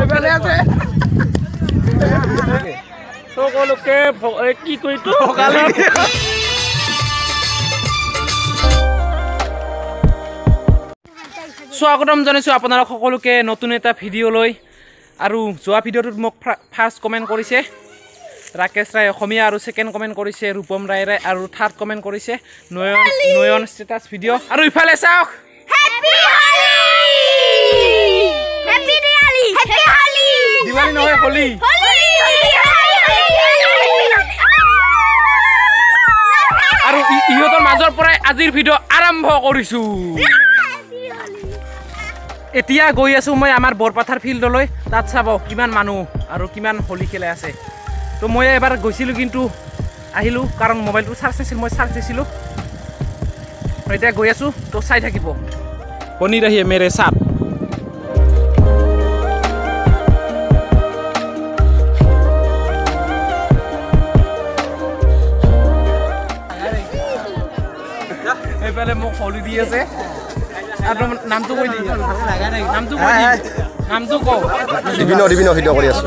এইফালে আছে সকলোকে কি কইতো ভগালে স্বাগতম জনাইছো আপোনালোক সকলোকে নতুন এটা ভিডিঅ' লৈ আৰু যোৱা ভিডিঅ'টোত মোক ফাৰ্ষ্ট কমেণ্ট কৰিছে ৰাকেশ ৰায় অসমীয়া আৰু সেকেন্ড কমেণ্ট কৰিছে ৰূপম ৰায় আৰু থাৰ্ড কমেণ্ট কৰিছে নয়ন ষ্টেটাছ ভিডিঅ' আৰু ইফালে চাওক happy Holi happy Diwali happy Holi Diwali নহয় হোলি আৰু ইহঁতৰ মাজৰ পৰাই আজিৰ ভিডিঅ' আৰম্ভ কৰিছো এতিয়া গৈ আছো মই আমাৰ বৰপাথাৰ ফিল্ডলৈ তাত চাব কিমান মানুহ আৰু কিমান হোলি খেলে আছে তো মই এবাৰ গৈছিলোঁ কিন্তু আহিলোঁ কাৰণ মোবাইলটো চাৰ্জ আছিল মই চাৰ্জ দিছিলোঁ এতিয়া গৈ আছোঁ তো চাই থাকিব বনি ৰহিয়ে মেৰে সাথ এইফালে মোক হোলি দি আছে আৰু নামটো কৈ দি নামটো কৈ দি নামটো কও বিভিন্ন ভিডিঅ' কৰি আছো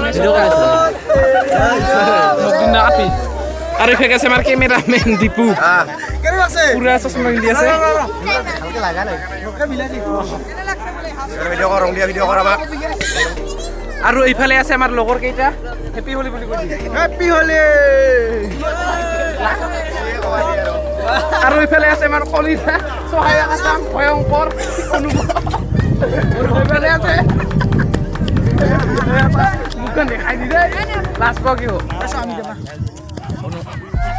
আৰু ফেক আছে আমাৰ কেমেৰামেন দীপু পুৰা চশমা পিন্ধি আছে আৰু এইফালে আছে আমাৰ লগৰ কেইটা হেপী হোলি বুলি কৈ হেপী হোলি আৰু এইফালে আছে আমাৰ কলিতা সহায়ক আছাম ভয়ংকৰ অনুভৱ এইফালে আছে মুখখন দেখাই দি দে লাজ পাও কিয়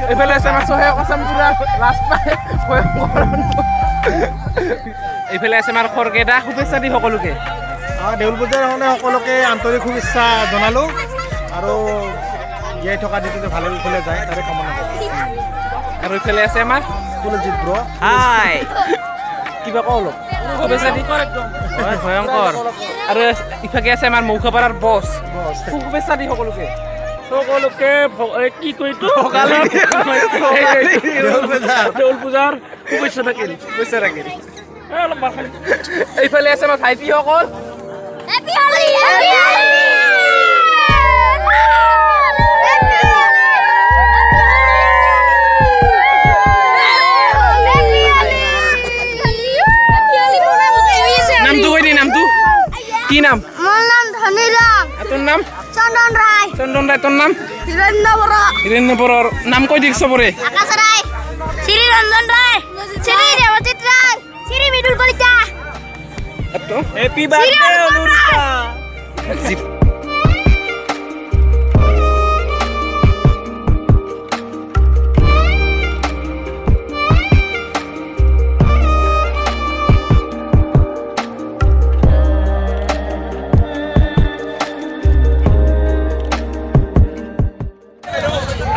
এইফালে আছে আমাৰ সহায়ক আছাম পুৰা লাজ পায় ভয়ংকৰ এইফালে আছে আমাৰ খৰকেইটা শুভেচ্ছা দি সকলোকে দেউল পূজাৰ মানে সকলোকে আন্তৰিক শুভেচ্ছা জনালোঁ আৰু জীয়াই থকা দিনটো ভালে কুশলে যায় তাৰে কামনা কৰোঁ আৰু এইফালে আছে আমাৰ কুলজিৎ ব্ৰ হাই কিবা কওঁ অলপ শুভেচ্ছা দি ভয়ংকৰ আৰু ইফালে আছে আমাৰ মৌখাপাৰাৰ বছ শুভেচ্ছা দি সকলোকে কি কইতো ভগালে দেউল পূজাৰ শুভেচ্ছা থাকিল এইফালে আছে আমাৰ ভাইটিসকল হ্যাপি হোলি হ্যাপি নামটো কৈ দি নামটো কি নাম মোৰ নাম ধনীৰাম তোৰ নাম চন্দন ৰায় তোৰ নাম হিৰণ্য বৰৰ নাম কৈ দিক চবৰে আকাশ ৰায় শ্ৰী ৰঞ্জন ৰায় শ্ৰী দেৱজিৎ ৰায় শ্ৰী মৃদুল কলিতা হেপী বাৰ্থডে অনুৰুপা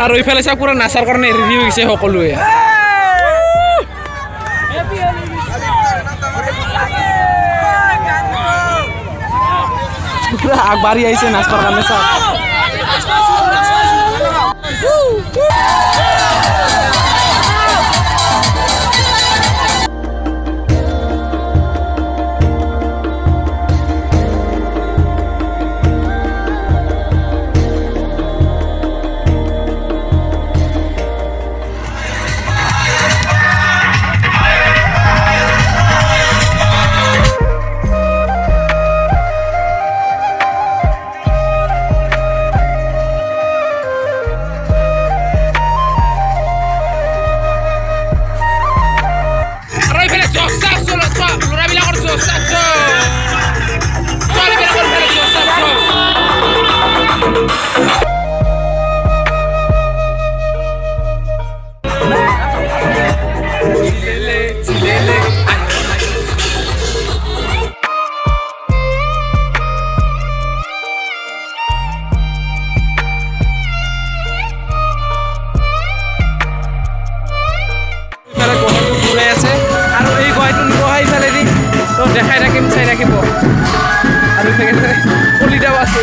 আৰু এইফালে চাওক পুৰা নাচাৰ কাৰণে ৰেডি হৈ গৈছে সকলোৱে পুৰা আগবাঢ়ি আহিছে নাচাৰ কাৰণে চাওক দেখাই থাকিম চাই থাকিব আৰু কলিতাও আছে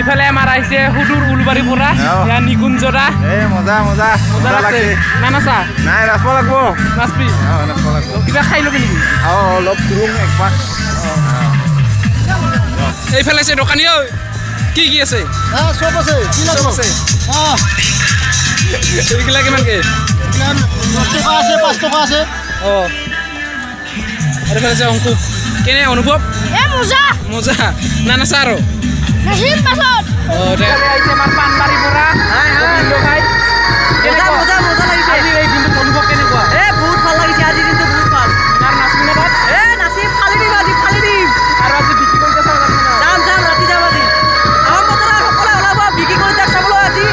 ইফালে আমাৰ আহিছে সুদূৰ উলবাৰীৰ পৰা এয়া নিকুঞ্জৰা মজা মজা মজা লাগছে না নাচা নাই নাচব লাগব নাচবি নাচব লাগব কিবা খাই ল'বি নেকি অলপ ফুৰোঁ একপাক এইফালে আছে দোকানী ঐ কি কি আছে চব আছে কি চব আছে এইগিলা কিমানকে 10 টকা আছে 5 টকা আছে আৰু এইফালে আছে অংকু কেনে অনুভৱ মজা মজা না নাচা আৰু নাচিম পাছত আহিছে আমাৰ পাণবাৰীৰ পৰা মজা লাগিছে আজি এই দিনটো অনুভৱ কেনেকুৱা বহুত ভাল লাগিছে আজি দিনটো বহুত ভাল আৰু নাচবি না তাত নাচিম ফালি দিম আজি ফালি দিম আৰু আজি বিক্ৰী কৰিছে চাব যাম ৰাতি যাম আজি আমাৰ বতৰা সকলোৱে ওলাব বিক্ৰী কৰি তাক চাবলৈ আজি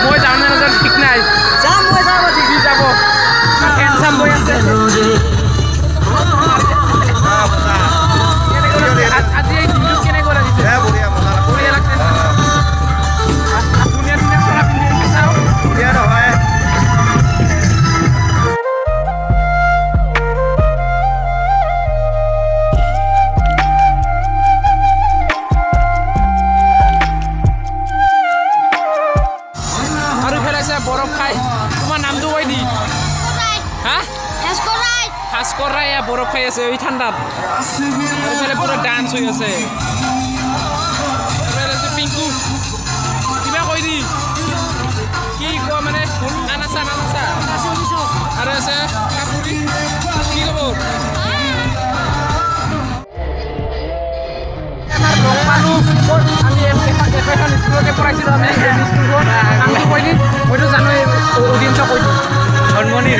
মই যাওঁ নে নাযাওঁ ঠিক নাই যাম মই যাম আজি কি যাব কেঞ্চাম বৈ আছে আজি এই দিনটো কেনেকুৱা লাগিছে বঢ়িয়া মজা বঢ়িয়া লাগছে ধুনীয়া ধুনীয়া চৰা পিন্ধি আহিছে চাওঁ বঢ়িয়া নহয় আৰু ইফালে আছে বৰফ খাই তোমাৰ নামটো কৈ দি হা ভাস্কৰ ৰায় বৰফ খাই আছে এই ঠাণ্ডাত আৰু ইফালে পুৰা ডান্স হৈ আছে ইফালে আছে পিংকু কিবা কৈ দি কি কোৱা মানে না নাচা আৰু আছে কাপুৰী কি খবৰ আমি এখন স্কুলতে পঢ়াইছিলোঁ আমি স্কুলখন নামটো কৈ দিম মইতো জানো অডিয়েঞ্চক কৈ দিম ধনমণি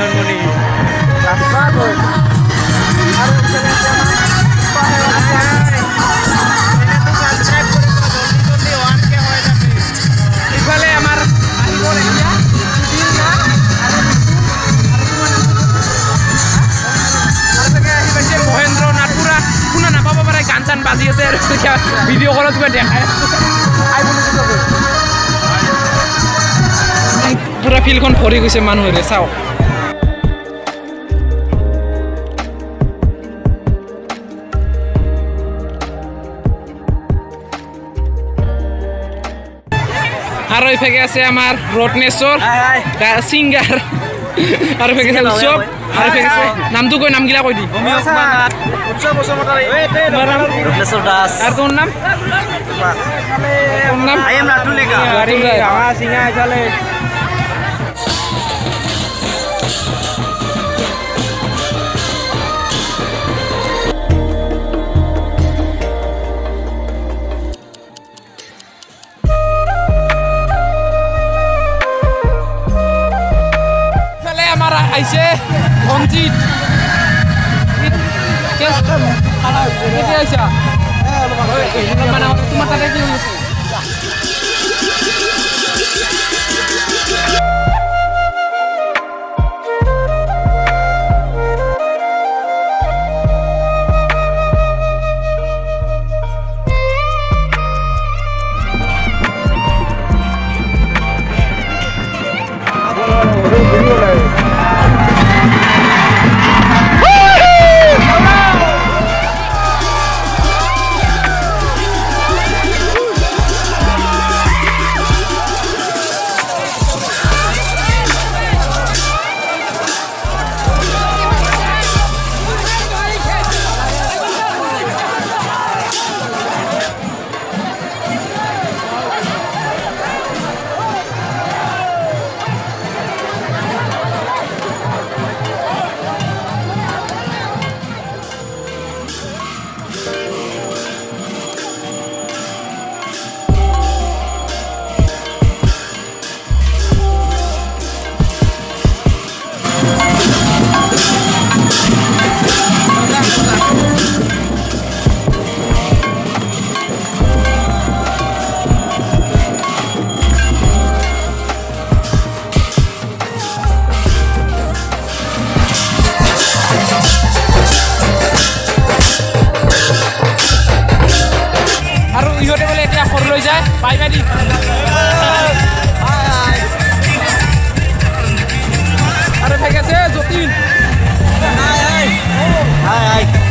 ইফালে আমাৰ আহিব এতিয়া মহেন্দ্ৰ নাথ পুৰা শুনা নাপাব পাৰে গান চান বাজি আছে আৰু ভিডিঅ' কলত কিবা দেখাই পুৰা ফিল্ডখন ভৰি গৈছে মানুহেৰে চাওক আৰু ইফালে আছে আমাৰ ৰত্নেশ্বৰ ছিংগাৰ আৰু ইফালে আছে উৎসৱ আৰু ইফালে আছে নামটো কৈ নামগিলা কৈ দি ৰত্নেশ্বৰ দাস আৰু তোৰ নাম ৰাতুল ডেকা আহিছে ৰঞ্জিত কেতিয়া আহিছা তোমাৰ তাতে কি হৈ আছে Bye, buddy. Ada pegang saya, Zotin. Hai.